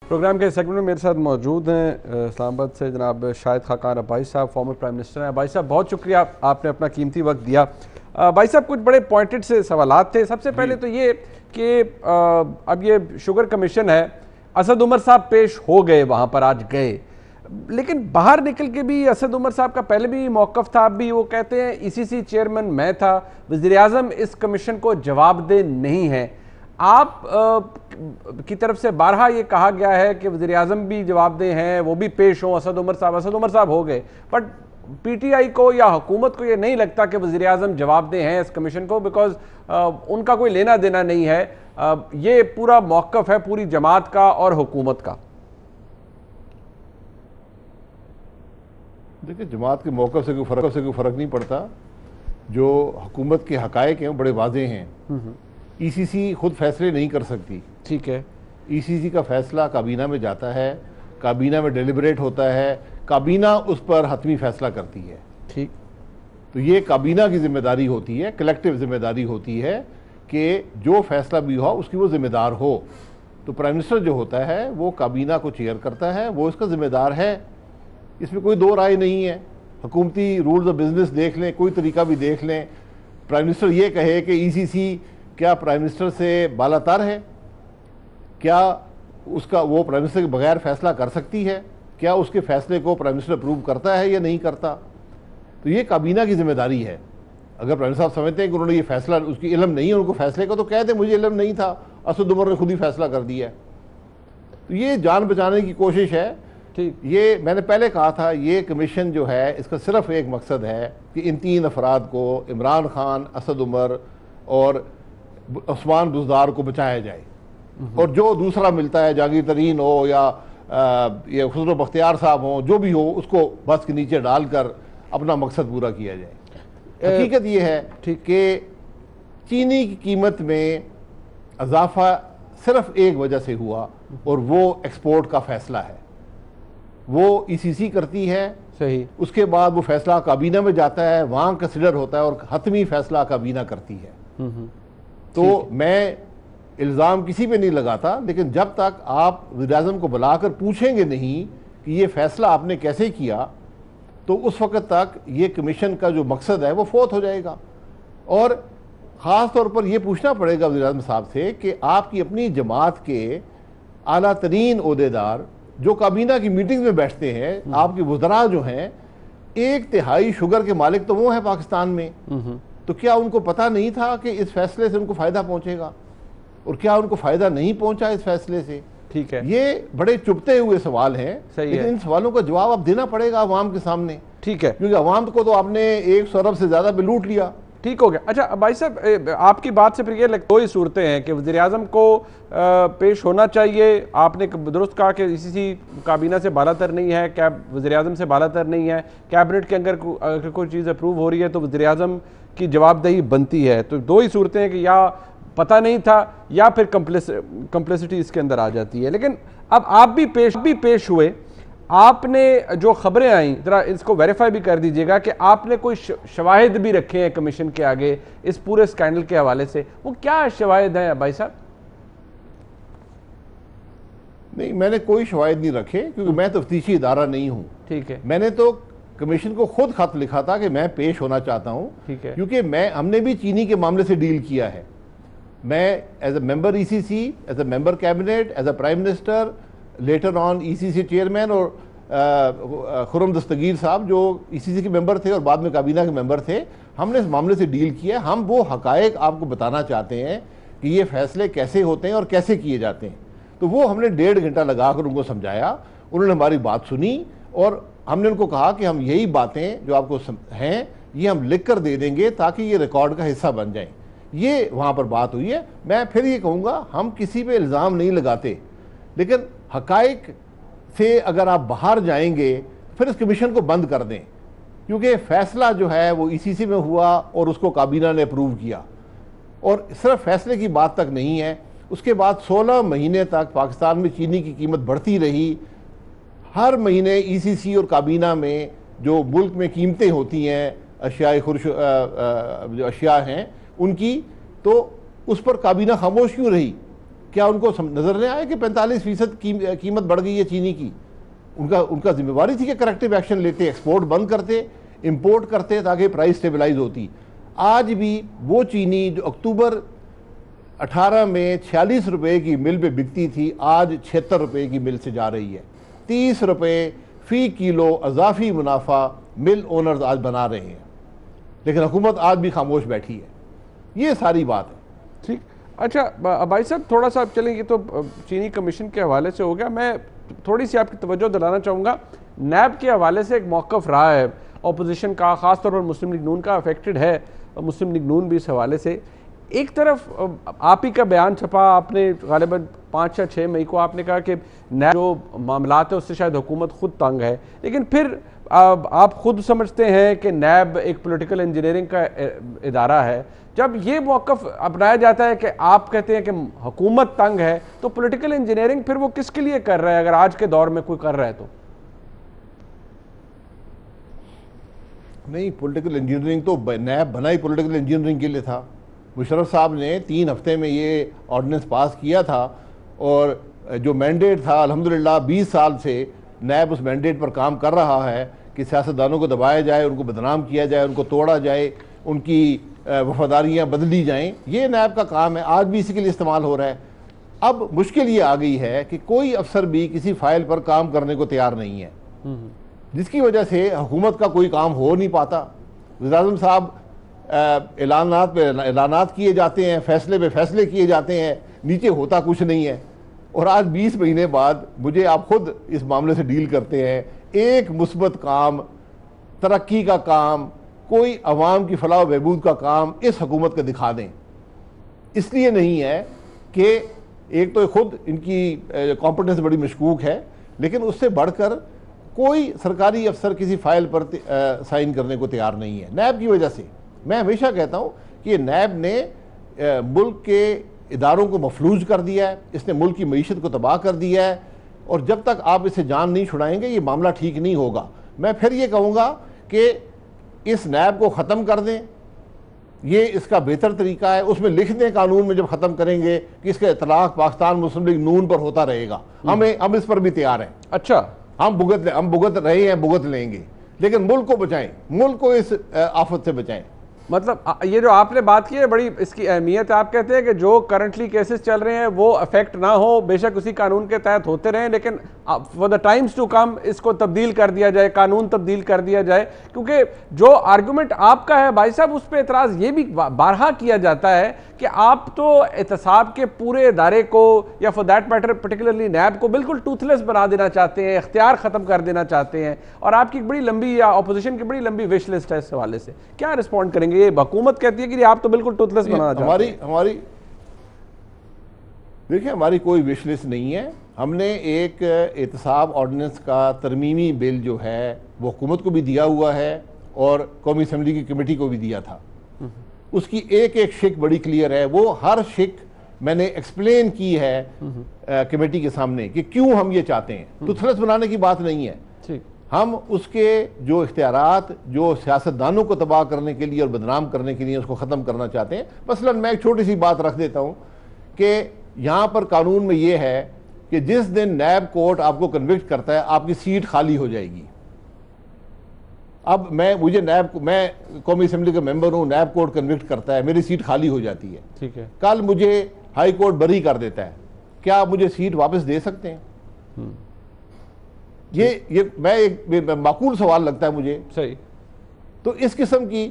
Programme کے segment میں میرے ساتھ موجود ہیں اسلام آباد سے جناب شاہد خاقان عباسی صاحب، فارمر پرائم منسٹر ہیں. عباسی صاحب بہت شکریہ، آپ نے اپنا قیمتی وقت دیا. بھائی صاحب کچھ بڑے پوائنٹڈ سے سوالات تھے. سب سے پہلے تو یہ کہ اب یہ شوگر کمیشن ہے، اسد عمر صاحب پیش ہو گئے، وہاں پر آج گئے، لیکن باہر نکل کے بھی اسد عمر صاحب کا پہلے بھی موقف تھا. اب بھی وہ کہتے ہیں ای سی سی چیئرمین میں تھا، وزیر اعظم اس کمیشن کو جواب دہ نہیں ہے. آپ کی طرف سے بارہا یہ کہا گیا ہے کہ وزیر اعظم بھی جواب دہ ہیں، وہ بھی پیش ہوں. اسد عمر صاحب ہو گئے، بٹ پی ٹی آئی کو یا حکومت کو یہ نہیں لگتا کہ وزیر اعظم جواب دہ ہیں اس کمیشن کو، بیکاز ان کا کوئی لینا دینا نہیں ہے. یہ پورا موقف ہے پوری جماعت کا اور حکومت کا. دیکھیں، جماعت کے موقف سے کوئی فرق نہیں پڑتا. جو حکومت کے حقائق ہیں وہ بڑے واضح ہیں. ای سی سی خود فیصلے نہیں کر سکتی. ٹھیک ہے. ای سی سی کا فیصلہ کابینہ میں جاتا ہے، کابینہ میں ڈیلیبریٹ ہوتا ہے، کابینہ اس پر حتمی فیصلہ کرتی ہے. ٹھیک. تو یہ کابینہ کی ذمہ داری ہوتی ہے، کلیکٹیو ذمہ داری ہوتی ہے کہ جو فیصلہ بھی ہو اس کی وہ ذمہ دار ہو. تو پرائم منسٹر جو ہوتا ہے وہ کابینہ کو چیئر کرتا ہے، وہ اس کا ذمہ دار ہے. اس میں کوئی دو رائے نہیں ہے. حکومتی رولز آف بزنس دیکھ لیں، کوئی طریقہ بھی دیکھ لیں. پرائم منسٹر یہ کہے کہ ای سی سی کیا پرائم منسٹر سے بالا تر ہے؟ کیا اس کا وہ پرائم منسٹر کے بغیر فیصلہ کر سکتی ہے؟ کیا اس کے فیصلے کو پرائم منسٹر اپروو کرتا ہے یا نہیں کرتا؟ تو یہ کابینہ کی ذمہ داری ہے. اگر پرائم منسٹر صاحب سمجھتے ہیں کہ انہوں نے یہ فیصلہ، اس کی علم نہیں ہے ان کو فیصلے کا، تو کہہ دیں مجھے علم نہیں تھا، اسد عمر نے خود ہی فیصلہ کر دیا ہے. تو یہ جان بچانے کی کوشش ہے. یہ میں نے پہلے کہا تھا، یہ کمیشن جو ہے اس کا صرف ایک مقصد ہے کہ ان تین افراد کو، عمران خان، اسد عمر اور عثمان بزدار کو بچایا جائے. اور جو دوسرا ملتا ہے، جہانگیر ترین ہو یا یہ خسرو بختیار صاحب ہوں، جو بھی ہو، اس کو بس کے نیچے ڈال کر اپنا مقصد پورا کیا جائے. حقیقت یہ ہے کہ چینی کی قیمت میں اضافہ صرف ایک وجہ سے ہوا، اور وہ ایکسپورٹ کا فیصلہ ہے. وہ ای سی سی کرتی ہے. صحیح. اس کے بعد وہ فیصلہ کابینہ میں جاتا ہے، وہاں کنسیڈر ہوتا ہے، اور حتمی فیصلہ کابینہ کرتی ہے. تو میں الزام کسی پہ نہیں لگاتا، لیکن جب تک آپ وزیر اعظم کو بلا کر پوچھیں گے نہیں کہ یہ فیصلہ آپ نے کیسے کیا، تو اس وقت تک یہ کمیشن کا جو مقصد ہے وہ فوت ہو جائے گا. اور خاص طور پر یہ پوچھنا پڑے گا وزیر اعظم صاحب سے کہ آپ کی اپنی جماعت کے اعلیٰ ترین عہدیدار جو کابینہ کی میٹنگ میں بیٹھتے ہیں، آپ کے وزراء جو ہیں، 1/3 شوگر کے مالک تو وہ ہیں پاکستان میں. تو کیا ان کو پتہ نہیں تھا کہ اس فیصلے سے ان کو فائدہ پہنچے گا، اور کیا ان کو فائدہ نہیں پہنچا اس فیصلے سے؟ ٹھیک ہے. یہ بڑے چبھتے ہوئے سوال ہیں، لیکن ان سوالوں کا جواب اب دینا پڑے گا عوام کے سامنے. ٹھیک ہے. کیونکہ عوام کو تو آپ نے 100 ارب سے زیادہ پہ لوٹ لیا. ٹھیک ہو گیا. اچھا بھائی صاحب، آپ کی بات سے پھر یہ دو ہی صورتیں ہیں کہ وزیر اعظم کو پیش ہونا چاہیے. آپ نے درست کہا کہ اسی سی کابینہ سے بالا تر نہیں ہے، وزیر اعظم سے بالا تر نہیں ہے. کیبنٹ کے اندر اگر کوئی چیز اپروو ہو رہی ہے تو وزیر اعظم کی جواب دہی بنتی ہے. تو دو ہی صورتیں ہیں کہ یا پتہ نہیں تھا یا پھر کمپلیسٹی اس کے اندر آ جاتی ہے. لیکن اب آپ بھی پیش ہوئے، آپ نے جو خبریں آئیں ذرا اس کو ویریفائی بھی کر دیجئے گا کہ آپ نے کوئی شواہد بھی رکھے ہیں کمیشن کے آگے اس پورے سکینڈل کے حوالے سے. وہ کیا شواہد ہیں بھائی صاحب؟ نہیں، میں نے کوئی شواہد نہیں رکھے، کیونکہ میں تفتیشی ادارہ نہیں ہوں. ٹھیک ہے. میں نے تو کمیشن کو خود خط لکھا تھا کہ میں پیش ہونا چاہتا ہوں. ٹھیک ہے. کیونکہ ہم نے بھی چینی کے معاملے سے ڈیل کیا ہے. میں as a member E C C, as a member cabinet, as a prime minister, later on E C C chairman, اور خرم دستگیر صاحب جو ای سی سی کے ممبر تھے اور بعد میں کابینہ کے ممبر تھے، ہم نے اس معاملے سے ڈیل کیا. ہم وہ حقائق آپ کو بتانا چاہتے ہیں کہ یہ فیصلے کیسے ہوتے ہیں اور کیسے کیے جاتے ہیں. تو وہ ہم نے 1.5 گھنٹہ لگا کر ان کو سمجھایا. انہوں نے ہماری بات سنی، اور ہم نے ان کو کہا کہ ہم یہی باتیں جو آپ کو ہیں یہ ہم لکھ کر دے دیں گے تاکہ یہ ریکارڈ کا حصہ بن جائیں. یہ وہاں پر بات ہوئی ہے. میں پھر یہ کہوں گا، ہم کسی پہ الزام نہیں لگاتے، لیکن حقائق سے اگر آپ باہر جائیں گے پھر اس کمیشن کو بند کر دیں. کیونکہ فیصلہ جو ہے وہ ای سی سی میں ہوا اور اس کو کابینہ نے اپروو کیا. اور صرف فیصلے کی بات تک نہیں ہے، اس کے بعد 16 مہینے تک پاکستان میں چینی کی قیمت بڑھتی رہی. ہر مہینے ای سی سی اور کابینہ میں جو ملک میں قیمتیں ہوتی ہیں، اشیاء ہیں ان کی، تو اس پر کابینہ خاموش کیوں رہی؟ کیا ان کو نظر نہیں آیا کہ 45% قیمت بڑھ گئی ہے چینی کی؟ ان کا ذمہ داری تھی کہ کریکٹیو ایکشن لیتے، ایکسپورٹ بند کرتے، امپورٹ کرتے تاکہ پرائس سٹیبلائز ہوتی۔ آج بھی وہ چینی جو اکتوبر 18 میں 46 روپے کی مل پہ بکتی تھی، آج 76 روپے کی مل سے جا رہی ہے۔ 30 روپے فی کلو اضافی منافع مل اونرز آج بنا رہے ہیں، لیکن حکومت آج بھی خاموش بیٹھی ہے۔ یہ ساری بات ہے۔ ٹھیک، اچھا بھائی صاحب تھوڑا سا اب چلیں، یہ تو چینی کمیشن کے حوالے سے ہو گیا، میں تھوڑی سی آپ کی توجہ دلانا چاہوں گا، نیب کے حوالے سے ایک موقف رہا ہے اپوزیشن کا، خاص طور پر مسلم لیگ نون کا افیکٹڈ ہے، مسلم لیگ نون بھی اس حوالے سے۔ ایک طرف آپ ہی کا بیان چھپا، آپ نے غالباً 5 یا 6 مئی کو آپ نے کہا کہ نیب جو معاملات ہیں اس سے شاید حکومت خود تنگ ہے، لیکن پھر آپ خود سمجھتے ہیں کہ نیب ایک پولیٹیکل انجینئرنگ کا ادارہ ہے۔ جب یہ موقف اپنایا جاتا ہے کہ آپ کہتے ہیں کہ حکومت تنگ ہے، تو پولیٹیکل انجینئرنگ پھر وہ کس کے لیے کر رہا ہے اگر آج کے دور میں کوئی کر رہا ہے تو؟ نہیں، پولیٹیکل انجینئرنگ تو نیب بنا ہی پولیٹیکل انجینئرنگ کے لیے تھا۔ مشرف صاحب نے 3 ہفتے میں یہ آرڈیننس پاس کیا تھا، اور جو مینڈیٹ تھا الحمدللہ 20 سال سے نیب اس مینڈیٹ پر کام کر رہا ہے کہ سیاستدانوں کو دبایا جائے، ان کو بدنام کیا جائے، ان کو توڑا جائے، ان کی وفاداریاں بدلی جائیں۔ یہ نیب کا کام ہے، آج بھی اسی کے لیے استعمال ہو رہا ہے۔ اب مشکل یہ آ گئی ہے کہ کوئی افسر بھی کسی فائل پر کام کرنے کو تیار نہیں ہے، جس کی وجہ سے حکومت کا کوئی کام ہو نہیں پاتا۔ وزیر اعظم صاحب اعلانات پہ اعلانات کیے جاتے ہیں، فیصلے پہ فیصلے کیے جاتے ہیں، نیچے ہوتا کچھ نہیں ہے۔ اور آج 20 مہینے بعد مجھے آپ خود اس معاملے سے ڈیل کرتے ہیں، ایک مثبت کام، ترقی کا کام، کوئی عوام کی فلاح و بہبود کا کام اس حکومت کا دکھا دیں۔ اس لیے نہیں ہے کہ ایک تو خود ان کی کمپٹنس بڑی مشکوک ہے، لیکن اس سے بڑھ کر کوئی سرکاری افسر کسی فائل پر سائن کرنے کو تیار نہیں ہے نیب کی وجہ سے۔ میں ہمیشہ کہتا ہوں کہ یہ نیب نے ملک کے اداروں کو مفلوج کر دیا ہے، اس نے ملک کی معیشت کو تباہ کر دیا ہے، اور جب تک آپ اسے جان نہیں چھڑائیں گے یہ معاملہ ٹھیک نہیں ہوگا۔ میں پھر یہ کہوں گا کہ اس نیب کو ختم کر دیں، یہ اس کا بہتر طریقہ ہے۔ اس میں لکھ دیں قانون میں جب ختم کریں گے کہ اس کا اطلاق پاکستان مسلم لیگ نون پر ہوتا رہے گا۔ ہم اس پر بھی تیار ہیں۔ اچھا، ہم بھگت رہے ہیں، بھگت لیں گے، لیکن ملک کو بچائیں، ملک کو اس آفت سے بچائیں۔ مطلب یہ جو آپ نے بات کی ہے بڑی اس کی اہمیت ہے۔ آپ کہتے ہیں کہ جو کرنٹلی کیسز چل رہے ہیں وہ افیکٹ نہ ہو، بے شک اسی قانون کے تحت ہوتے رہیں، لیکن for the times to come اس کو تبدیل کر دیا جائے، قانون تبدیل کر دیا جائے۔ کیونکہ جو آرگومنٹ آپ کا ہے بھائی صاحب، اس پہ اعتراض یہ بھی بارہا کیا جاتا ہے کہ آپ تو احتساب کے پورے ادارے کو یا for that matter particularly NAB کو بالکل ٹوتھ لیس بنا دینا چاہتے ہیں، اختیار ختم کر دینا چاہتے ہیں، اور آپ کی بڑی لمبی یا اپوزیشن کی بڑی لمبی وش لسٹ ہے اس حوالے سے۔ کیا رسپونڈ کریں گے؟ یہ حکومت کہتی ہے کہ آپ تو بالکل ٹوتھ لیس بنانا چاہتے ہیں۔ دیکھیں، ہماری کوئی وش لسٹ نہیں ہے۔ ہم نے ایک احتساب آرڈیننس کا ترمیمی بل جو ہے وہ حکومت کو بھی دیا ہوا ہے اور قومی اسمبلی کی کمیٹی کو بھی دیا تھا۔ اس کی ایک شک بڑی کلیئر ہے، وہ ہر شک میں نے ایکسپلین کی ہے کمیٹی کے سامنے کہ کیوں ہم یہ چاہتے ہیں۔ ٹوتھ لیس بنانے کی بات نہیں ہے، ہم اس کے جو اختیارات جو سیاستدانوں کو تباہ کرنے کے لیے اور بدنام کرنے کے لیے اس کو ختم کرنا چاہتے ہیں۔ مثلا میں ایک چھوٹی سی بات رکھ دیتا ہوں کہ یہاں پر قانون میں یہ ہے کہ جس دن نیب کورٹ آپ کو کنوکٹ کرتا ہے آپ کی سیٹ خالی ہو جائے گی۔ اب میں قومی اسمبلی کا ممبر ہوں، نیب کورٹ کنوکٹ کرتا ہے، میری سیٹ خالی ہو جاتی ہے، ٹھیک ہے، کل مجھے ہائی کورٹ بری کر دیتا ہے، کیا آپ مجھے سیٹ واپس دے سکتے ہیں؟ یہ معقول سوال لگتا ہے مجھے۔ صحیح۔ تو اس قسم کی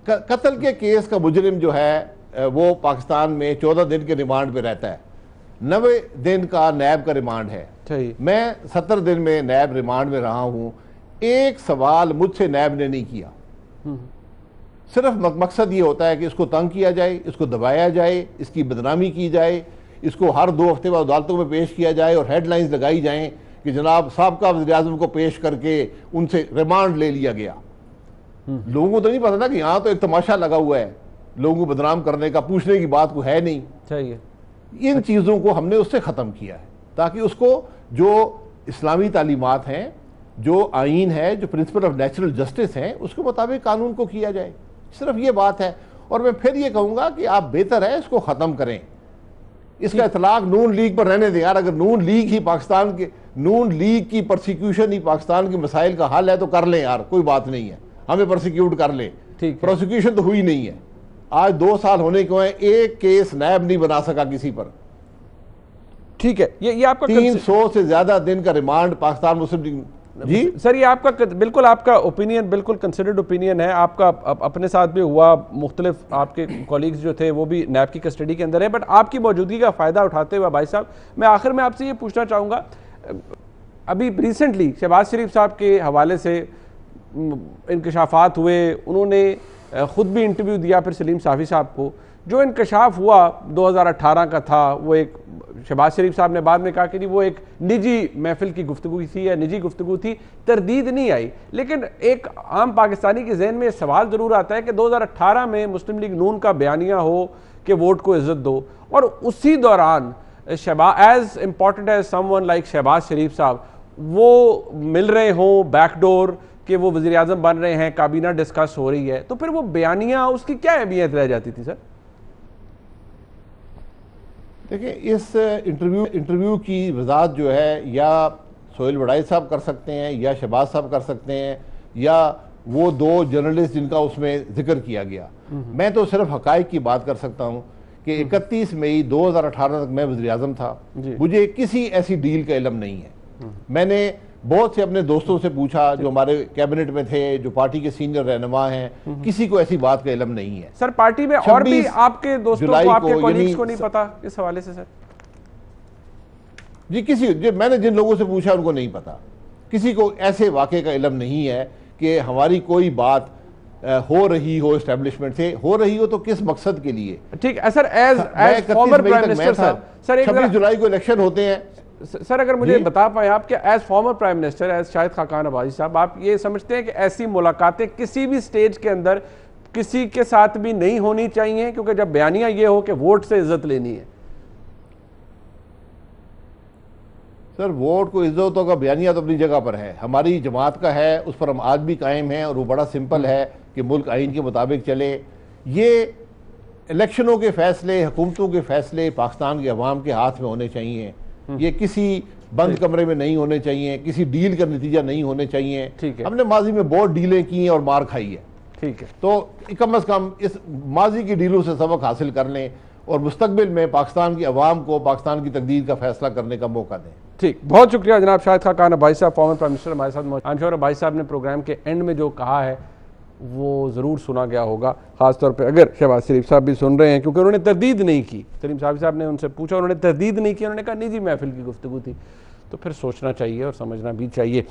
قتل کے کیس کا مجرم جو ہے وہ پاکستان میں 14 دن کے ریمانڈ پہ رہتا ہے، 90 دن کا نیب کا ریمانڈ ہے۔ صحیح۔ میں 70 دن میں نیب ریمانڈ میں رہا ہوں، ایک سوال مجھ سے نیب نے نہیں کیا۔ صرف مقصد یہ ہوتا ہے کہ اس کو تنگ کیا جائے، اس کو دبایا جائے، اس کی بدنامی کی جائے، اس کو ہر 2 ہفتے بعد عدالتوں میں پیش کیا جائے اور ہیڈ لائنز لگائی جائیں کہ جناب سابقہ وزیر اعظم کو پیش کر کے ان سے ریمانڈ لے لیا گیا۔ لوگوں کو تو نہیں پتا نا کہ یہاں تو ایک تماشا لگا ہوا ہے، لوگوں کو بدنام کرنے کا، پوچھنے کی بات کو ہے نہیں۔ چاہیے ان چیزوں کو ہم نے اس سے ختم کیا ہے تاکہ اس کو جو اسلامی تعلیمات ہیں، جو آئین ہے، جو پرنسپل آف نیچرل جسٹس ہیں، اس کے مطابق قانون کو کیا جائے۔ صرف یہ بات ہے، اور میں پھر یہ کہوں گا کہ آپ بہتر ہے اس کو ختم کریں، اس کا اطلاق نون لیگ پر رہنے دیں یار. اگر نون لیگ ہی پاکستان کے نون لیگ کی پرسیکیوشن ہی پاکستان کے مسائل کا حل ہے تو کر لیں یار, کوئی بات نہیں ہے, ہمیں پرسیکیوٹ کر لیں. پروسیکیوشن تو ہوئی نہیں ہے. آج 2 سال ہونے کو ہیں, ایک کیس نیب نہیں بنا سکا کسی پر. ٹھیک ہے, یہ آپ کا 300 سے زیادہ دن کا ریمانڈ پاکستان مسلم لیگ. جی سر, یہ آپ کا بالکل آپ کا اوپینین بالکل کنسیڈرڈ اوپینین ہے. آپ کا اپنے ساتھ بھی ہوا, مختلف آپ کے کولیگز جو تھے وہ بھی نیب کی کسٹڈی کے اندر ہے, بٹ آپ کی موجودگی کا فائدہ اٹھاتے ہوئے بھائی صاحب میں آخر میں آپ سے یہ پوچھنا چاہوں گا, ابھی ریسنٹلی شہباز شریف صاحب کے حوالے سے انکشافات ہوئے, انہوں نے خود بھی انٹرویو دیا پھر سلیم صافی صاحب کو. جو انکشاف ہوا 2018 کا تھا, وہ ایک شہباز شریف صاحب نے بعد میں کہا کہ وہ ایک نجی محفل کی گفتگو تھی یا نجی گفتگو تھی, تردید نہیں آئی. لیکن ایک عام پاکستانی کے ذہن میں یہ سوال ضرور آتا ہے کہ 2018 میں مسلم لیگ نون کا بیانیہ ہو کہ ووٹ کو عزت دو, اور اسی دوران as important as someone like Shehbaz Sharif صاحب وہ مل رہے ہوں بیک ڈور کہ وہ وزیر اعظم بن رہے ہیں, کابینہ ڈسکس ہو رہی ہے, تو پھر وہ بیانیہ اس کی کیا اہمیت رہ جاتی تھی سر؟ دیکھیں, اس انٹرویو کی وضاحت جو ہے یا سہیل وڑائی صاحب کر سکتے ہیں, یا شہباز صاحب کر سکتے ہیں, یا وہ 2 جرنلسٹ جن کا اس میں ذکر کیا گیا. میں تو صرف حقائق کی بات کر سکتا ہوں کہ 31 مئی 2018 تک میں وزیر اعظم تھا. مجھے کسی ایسی ڈیل کا علم نہیں ہے. میں نے بہت سے اپنے دوستوں سے پوچھا جو ہمارے کیبنٹ میں تھے, جو پارٹی کے سینئر رہنما ہیں, کسی کو ایسی بات کا علم نہیں ہے. سر پارٹی میں اور بھی آپ کے دوستوں کو, آپ کے کولیگز کو نہیں پتا اس حوالے سے؟ سر جی میں نے جن لوگوں سے پوچھا ان کو نہیں پتا. کسی کو ایسے واقعے کا علم نہیں ہے کہ ہماری کوئی بات ہو رہی ہو اسٹیبلشمنٹ سے, ہو رہی ہو تو کس مقصد کے لیے. ٹھیک ہے سر, ایز فارمر پرائم منسٹر سر 26 جولائی کو الیکشن ہوتے ہیں. سر اگر مجھے بتا پائیں آپ کہ as former prime minister, as Shahid Khaqan Abbasi صاحب, آپ یہ سمجھتے ہیں کہ ایسی ملاقاتیں کسی بھی سٹیج کے اندر کسی کے ساتھ بھی نہیں ہونی چاہیے, کیونکہ جب بیانیہ یہ ہو کہ ووٹ سے عزت لینی ہے؟ سر ووٹ کو عزتوں کا بیانیہ تو اپنی جگہ پر ہے, ہماری جماعت کا ہے, اس پر ہم آج بھی قائم ہیں, اور وہ بڑا سمپل ہے کہ ملک آئین کے مطابق چلے. یہ الیکشنوں کے فیصلے, حکومتوں کے فیصلے پاکستان کے عوام کے ہاتھ میں ہونے چاہیے. یہ کسی بند کمرے میں نہیں ہونے چاہیے, کسی ڈیل کا نتیجہ نہیں ہونے چاہیے. ہم نے ماضی میں بہت ڈیلیں کی ہیں اور مار کھائی ہے. ٹھیک ہے, تو کم از کم اس ماضی کی ڈیلوں سے سبق حاصل کر لیں اور مستقبل میں پاکستان کی عوام کو پاکستان کی تقدیر کا فیصلہ کرنے کا موقع دیں. ٹھیک, بہت شکریہ جناب شاہد خاقان عباسی صاحب, فارمر پرائم منسٹر ہمارے ساتھ موجود. انشور عباسی صاحب نے پروگرام کے اینڈ میں جو کہا ہے وہ ضرور سنا گیا ہوگا, خاص طور پہ اگر شہباز شریف صاحب بھی سن رہے ہیں, کیونکہ انہوں نے تردید نہیں کی. سلیم صاحب نے ان سے پوچھا, انہوں نے تردید نہیں کی, انہوں نے کہا نجی محفل کی گفتگو تھی. تو پھر سوچنا چاہیے اور سمجھنا بھی چاہیے.